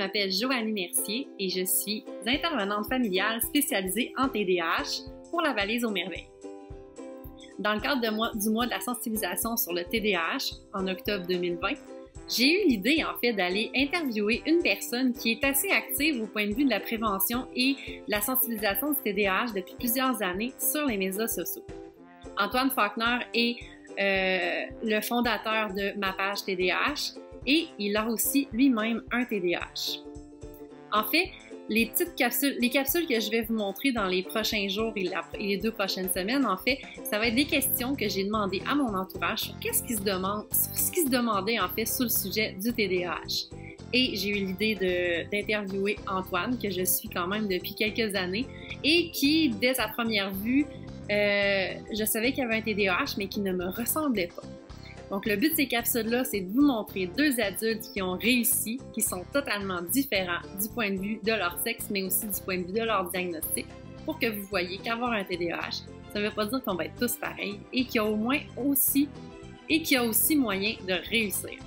m'appelle Joanie Mercier et je suis intervenante familiale spécialisée en TDAH pour la Valise aux Merveilles. Dans le cadre du mois de la sensibilisation sur le TDAH en octobre 2020, j'ai eu l'idée en fait d'aller interviewer une personne qui est assez active au point de vue de la prévention et de la sensibilisation du TDAH depuis plusieurs années sur les médias sociaux. Antoine Faulkner est le fondateur de Ma Page TDAH et il a aussi lui-même un TDAH. En fait, les capsules que je vais vous montrer dans les prochains jours et les 2 prochaines semaines, en fait, ça va être des questions que j'ai demandées à mon entourage sur ce qui se demandait en fait sur le sujet du TDAH. Et j'ai eu l'idée d'interviewer Antoine, que je suis quand même depuis quelques années, et qui, dès sa première vue, je savais qu'il y avait un TDAH, mais qui ne me ressemblait pas. Donc, le but de ces capsules-là, c'est de vous montrer 2 adultes qui ont réussi, qui sont totalement différents du point de vue de leur sexe, mais aussi du point de vue de leur diagnostic, pour que vous voyez qu'avoir un TDAH, ça ne veut pas dire qu'on va être tous pareils et qu'il y a aussi moyen de réussir.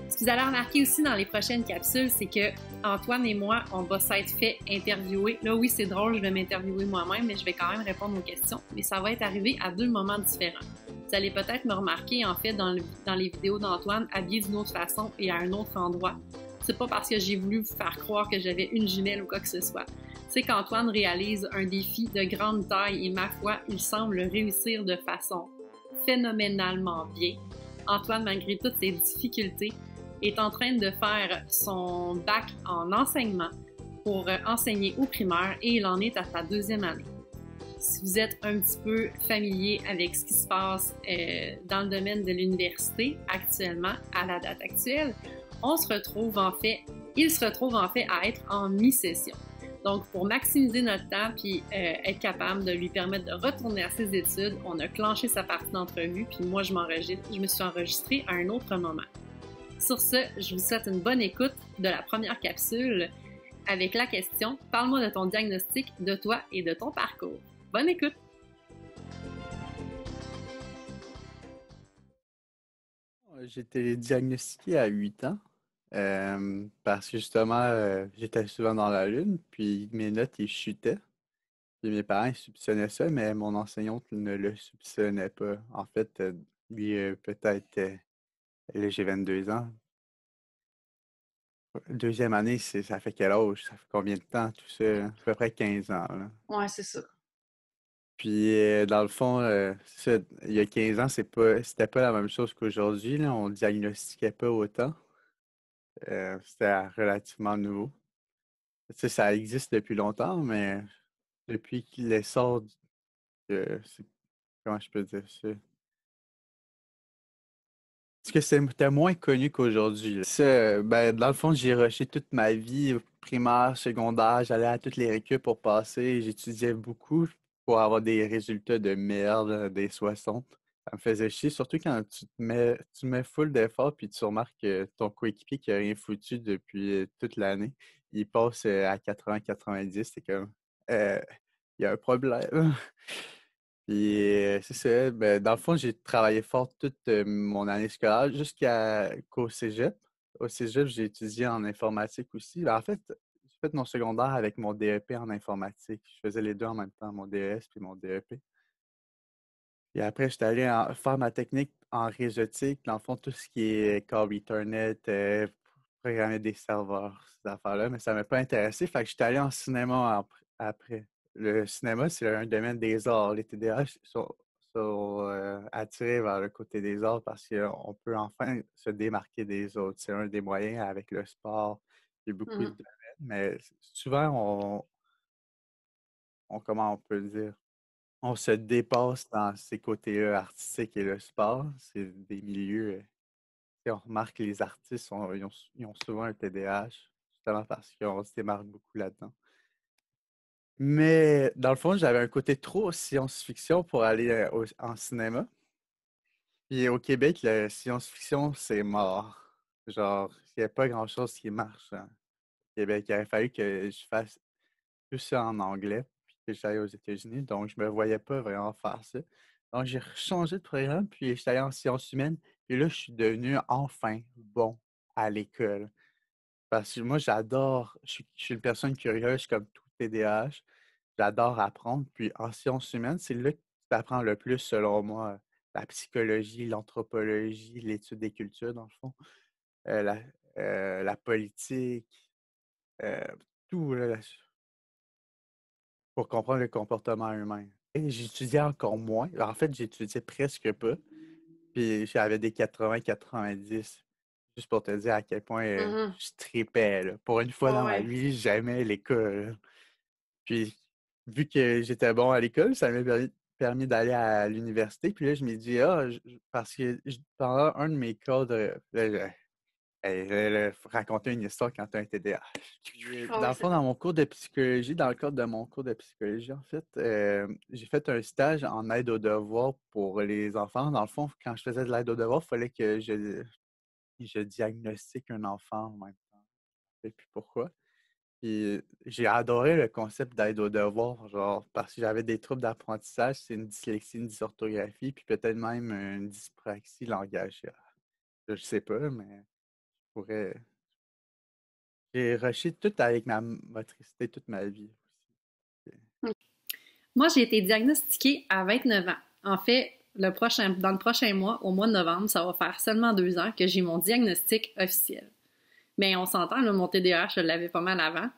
Ce que vous allez remarquer aussi dans les prochaines capsules, c'est que Antoine et moi, on va s'être fait interviewer. Là, oui, c'est drôle, je vais m'interviewer moi-même, mais je vais quand même répondre aux questions. Mais ça va être arrivé à 2 moments différents. Vous allez peut-être me remarquer, en fait, dans les vidéos d'Antoine, habillé d'une autre façon et à un autre endroit. C'est pas parce que j'ai voulu vous faire croire que j'avais une jumelle ou quoi que ce soit. C'est qu'Antoine réalise un défi de grande taille et, ma foi, il semble réussir de façon phénoménalement bien. Antoine, malgré toutes ses difficultés, est en train de faire son bac en enseignement pour enseigner au primaire et il en est à sa 2e année. Si vous êtes un petit peu familier avec ce qui se passe dans le domaine de l'université actuellement, à la date actuelle, il se retrouve en fait à être en mi-session. Donc, pour maximiser notre temps puis être capable de lui permettre de retourner à ses études, on a clenché sa partie d'entrevue puis moi, je me suis enregistrée à un autre moment. Sur ce, je vous souhaite une bonne écoute de la première capsule avec la question « Parle-moi de ton diagnostic, de toi et de ton parcours ». Bonne écoute! J'ai été diagnostiqué à 8 ans parce que justement, j'étais souvent dans la lune, puis mes notes, ils chutaient. Puis mes parents ils soupçonnaient ça, mais mon enseignante ne le soupçonnait pas. En fait, peut-être, là, j'ai 22 ans. 2e année, ça fait quel âge? Ça fait combien de temps, tout ça? Ça fait à peu près 15 ans, là. Ouais, c'est ça. Puis, dans le fond, c'est ça, il y a 15 ans, c'était pas la même chose qu'aujourd'hui, là. On diagnostiquait pas autant. C'était relativement nouveau. Tu sais, ça existe depuis longtemps, mais depuis qu'il l'essor, comment je peux dire ça? Est-ce que c'était moins connu qu'aujourd'hui, là? Ça, ben, dans le fond, j'ai rushé toute ma vie, primaire, secondaire, j'allais à toutes les récup pour passer, j'étudiais beaucoup pour avoir des résultats de merde, des 60. Ça me faisait chier, surtout quand tu mets full d'efforts puis tu remarques que ton coéquipier qui a rien foutu depuis toute l'année, il passe à 80-90, c'est comme, euh, il y a un problème. Puis c'est ça, ben, dans le fond, j'ai travaillé fort toute mon année scolaire jusqu'au cégep. Au cégep, j'ai étudié en informatique aussi. Ben, en fait, j'ai fait mon secondaire avec mon DEP en informatique. Je faisais les 2 en même temps, mon DES puis mon DEP. Et après, j'étais allé faire ma technique en réseautique, dans le fond, tout ce qui est câble Ethernet, programmer des serveurs, ces affaires-là, mais ça ne m'a pas intéressé. Fait que j'étais allé en cinéma après. Le cinéma, c'est un domaine des arts. Les TDAH sont attirés vers le côté des arts parce qu'on peut enfin se démarquer des autres. C'est un des moyens avec le sport. Il y a beaucoup de domaines, mais souvent, comment on peut le dire? On se dépasse dans ces côtés-là artistiques et le sport. C'est des milieux, on remarque que les artistes ils ont souvent un TDAH, justement parce qu'on se démarque beaucoup là-dedans. Mais dans le fond, j'avais un côté trop science-fiction pour aller en cinéma. Puis au Québec, la science-fiction, c'est mort. Genre, il n'y a pas grand-chose qui marche au Québec. Il aurait fallu que je fasse tout ça en anglais, puis que j'aille aux États-Unis. Donc, je me voyais pas vraiment faire ça. Donc, j'ai changé de programme, puis j'étais allé en sciences humaines. Et là, je suis devenu enfin bon à l'école. Parce que moi, je suis une personne curieuse comme tout TDAH. J'adore apprendre. Puis en sciences humaines, c'est là que tu apprends le plus, selon moi, la psychologie, l'anthropologie, l'étude des cultures, dans le fond, la, la politique, euh, tout là, pour comprendre le comportement humain. Et j'étudiais encore moins. En fait, j'étudiais presque pas. Puis j'avais des 80-90. Juste pour te dire à quel point Mhm. je tripais, là. Pour une fois Ouais, dans ma ouais. vie, j'aimais l'école. Puis vu que j'étais bon à l'école, ça m'a permis d'aller à l'université. Puis là, je me dis, ah, parce que pendant un de mes cours faut raconter une histoire quand tu as un TDAH. Puis, Ah dans oui, le c'est fond, bon. dans mon cours de psychologie, dans le cadre de mon cours de psychologie, en fait, j'ai fait un stage en aide aux devoirs pour les enfants. Dans le fond, quand je faisais de l'aide aux devoirs, il fallait que je diagnostique un enfant en même temps. Et puis pourquoi? Puis j'ai adoré le concept d'aide aux devoirs, genre, parce que j'avais des troubles d'apprentissage, c'est une dyslexie, une dysorthographie, puis peut-être même une dyspraxie langagière. Je sais pas, mais je pourrais. J'ai rushé tout avec ma motricité toute ma vie aussi. Moi, j'ai été diagnostiquée à 29 ans. En fait, dans le prochain mois, au mois de novembre, ça va faire seulement 2 ans que j'ai mon diagnostic officiel. Mais on s'entend, là, mon TDAH, je l'avais pas mal avant.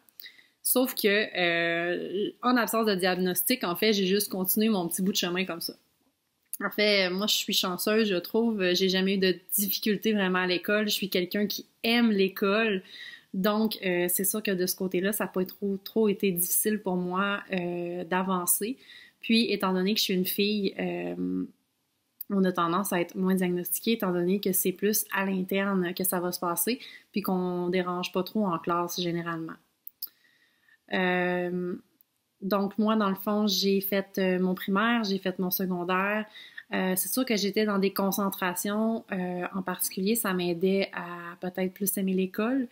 Sauf que, en absence de diagnostic, en fait, j'ai juste continué mon petit bout de chemin comme ça. En fait, moi, je suis chanceuse, je trouve. J'ai jamais eu de difficultés vraiment à l'école. Je suis quelqu'un qui aime l'école. Donc, c'est sûr que de ce côté-là, ça n'a pas trop été difficile pour moi d'avancer. Puis, étant donné que je suis une fille, on a tendance à être moins diagnostiqué, étant donné que c'est plus à l'interne que ça va se passer, puis qu'on dérange pas trop en classe généralement. Euh, donc, moi, dans le fond, j'ai fait mon primaire, j'ai fait mon secondaire. C'est sûr que j'étais dans des concentrations, en particulier, ça m'aidait à peut-être plus aimer l'école.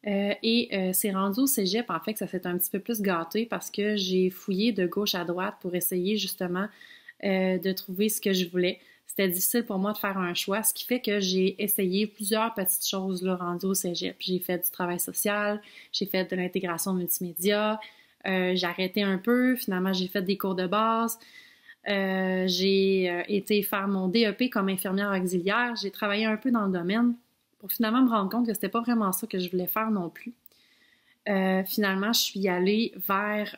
C'est rendu au cégep, en fait, que ça s'est un petit peu plus gâté parce que j'ai fouillé de gauche à droite pour essayer justement de trouver ce que je voulais. C'était difficile pour moi de faire un choix, ce qui fait que j'ai essayé plusieurs petites choses là, rendues au cégep. J'ai fait du travail social, j'ai fait de l'intégration multimédia, j'ai arrêté un peu, finalement j'ai fait des cours de base, j'ai été faire mon DEP comme infirmière auxiliaire, j'ai travaillé un peu dans le domaine pour finalement me rendre compte que c'était pas vraiment ça que je voulais faire non plus. Finalement, je suis allée vers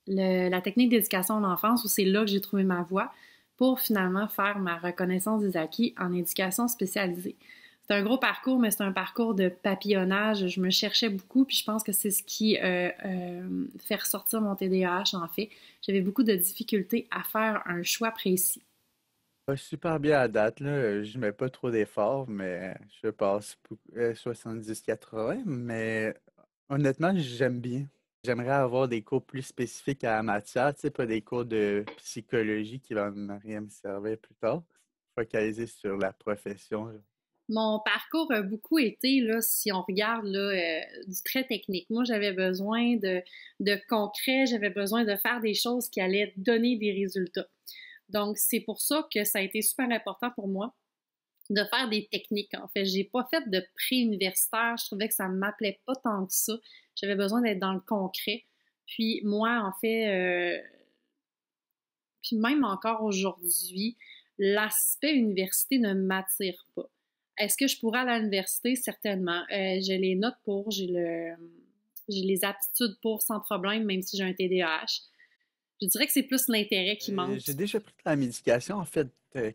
la technique d'éducation à l'enfance où c'est là que j'ai trouvé ma voie pour finalement faire ma reconnaissance des acquis en éducation spécialisée. C'est un gros parcours, mais c'est un parcours de papillonnage. Je me cherchais beaucoup, puis je pense que c'est ce qui fait ressortir mon TDAH, en fait. J'avais beaucoup de difficultés à faire un choix précis. Pas super bien à date, là. Je mets pas trop d'efforts, mais je passe 70-80. Mais honnêtement, j'aime bien. J'aimerais avoir des cours plus spécifiques à la matière, tu sais, pas des cours de psychologie qui vont rien me servir plus tard. Focaliser sur la profession. Mon parcours a beaucoup été, là, si on regarde là, du très technique. Moi, j'avais besoin de concret, j'avais besoin de faire des choses qui allaient donner des résultats. Donc, c'est pour ça que ça a été super important pour moi de faire des techniques, en fait. J'ai pas fait de pré-universitaire. Je trouvais que ça m'appelait pas tant que ça. J'avais besoin d'être dans le concret. Puis moi, en fait, puis même encore aujourd'hui, l'aspect université ne m'attire pas. Est-ce que je pourrais aller à l'université? Certainement. J'ai les notes pour, j'ai les aptitudes pour sans problème, même si j'ai un TDAH. Je dirais que c'est plus l'intérêt qui manque. J'ai déjà pris de la médication, en fait,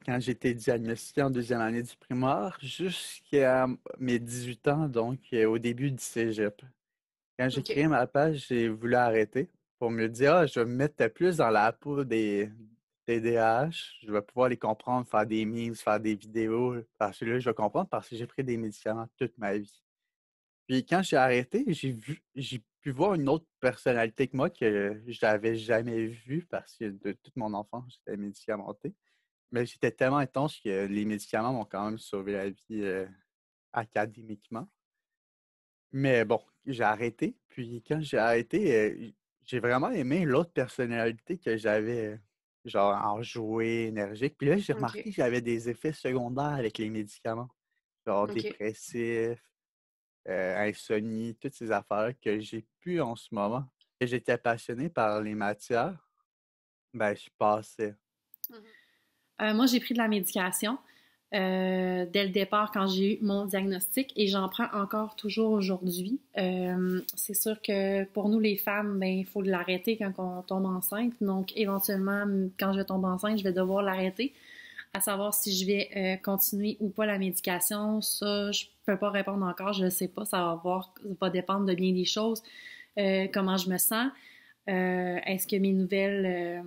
quand j'ai été diagnostiqué en deuxième année du primaire, jusqu'à mes 18 ans, donc au début du cégep. Quand j'ai OK. créé ma page, j'ai voulu arrêter pour me dire, ah, je vais me mettre plus dans la peau des TDAH, je vais pouvoir les comprendre, faire des memes, faire des vidéos, parce que là, je vais comprendre parce que j'ai pris des médicaments toute ma vie. Puis quand j'ai arrêté, j'ai pu voir une autre personnalité que moi que je n'avais jamais vue parce que de toute mon enfance, j'étais médicamenté. Mais j'étais tellement intense que les médicaments m'ont quand même sauvé la vie académiquement. Mais bon, j'ai arrêté. Puis quand j'ai arrêté, j'ai vraiment aimé l'autre personnalité que j'avais, genre enjouée, énergique. Puis là, j'ai OK. remarqué que j'avais des effets secondaires avec les médicaments, genre OK. dépressifs. insomnie, toutes ces affaires que j'ai plus en ce moment. Et j'étais passionné par les matières, ben je passais. Moi, j'ai pris de la médication dès le départ quand j'ai eu mon diagnostic et j'en prends encore toujours aujourd'hui. C'est sûr que pour nous, les femmes, ben, il faut l'arrêter quand on tombe enceinte. Donc, éventuellement, quand je tombe enceinte, je vais devoir l'arrêter. À savoir si je vais continuer ou pas la médication, ça, je peux pas répondre encore, je ne sais pas. Ça va dépendre de bien des choses. Comment je me sens. Est-ce que mes nouvelles...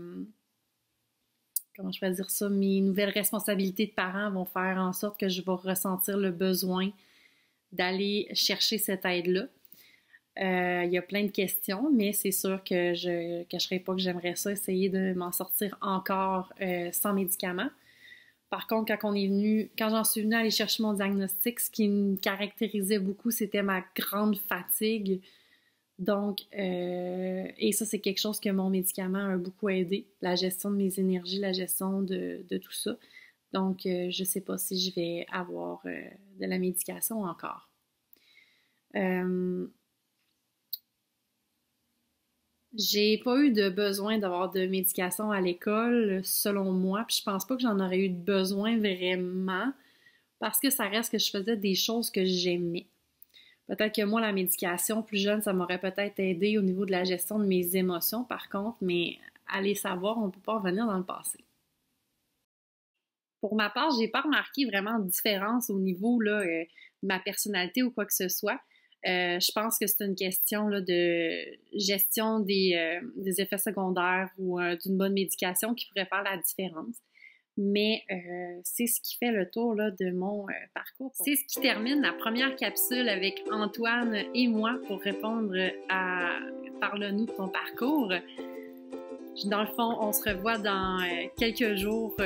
comment je peux dire ça, mes nouvelles responsabilités de parents vont faire en sorte que je vais ressentir le besoin d'aller chercher cette aide-là. Il y a plein de questions, mais c'est sûr que je ne cacherai pas que j'aimerais ça, essayer de m'en sortir encore sans médicaments. Par contre, quand j'en suis venue aller chercher mon diagnostic, ce qui me caractérisait beaucoup, c'était ma grande fatigue. Donc, et ça, c'est quelque chose que mon médicament a beaucoup aidé, la gestion de mes énergies, la gestion de tout ça. Donc, je ne sais pas si je vais avoir de la médication encore. J'ai pas eu de besoin d'avoir de médication à l'école, selon moi, puis je pense pas que j'en aurais eu de besoin vraiment, parce que ça reste que je faisais des choses que j'aimais. Peut-être que moi, la médication, plus jeune, ça m'aurait peut-être aidé au niveau de la gestion de mes émotions, par contre, mais allez savoir, on ne peut pas revenir dans le passé. Pour ma part, j'ai pas remarqué vraiment de différence au niveau là, de ma personnalité ou quoi que ce soit. Je pense que c'est une question là, de gestion des effets secondaires ou d'une bonne médication qui pourrait faire la différence. Mais c'est ce qui fait le tour là, de mon parcours. C'est ce qui termine la première capsule avec Antoine et moi pour répondre à « Parle-nous de ton parcours ». Dans le fond, on se revoit dans quelques jours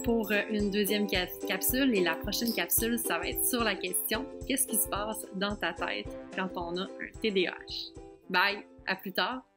pour une deuxième capsule. Et la prochaine capsule, ça va être sur la question « Qu'est-ce qui se passe dans ta tête quand on a un TDAH? » Bye! À plus tard!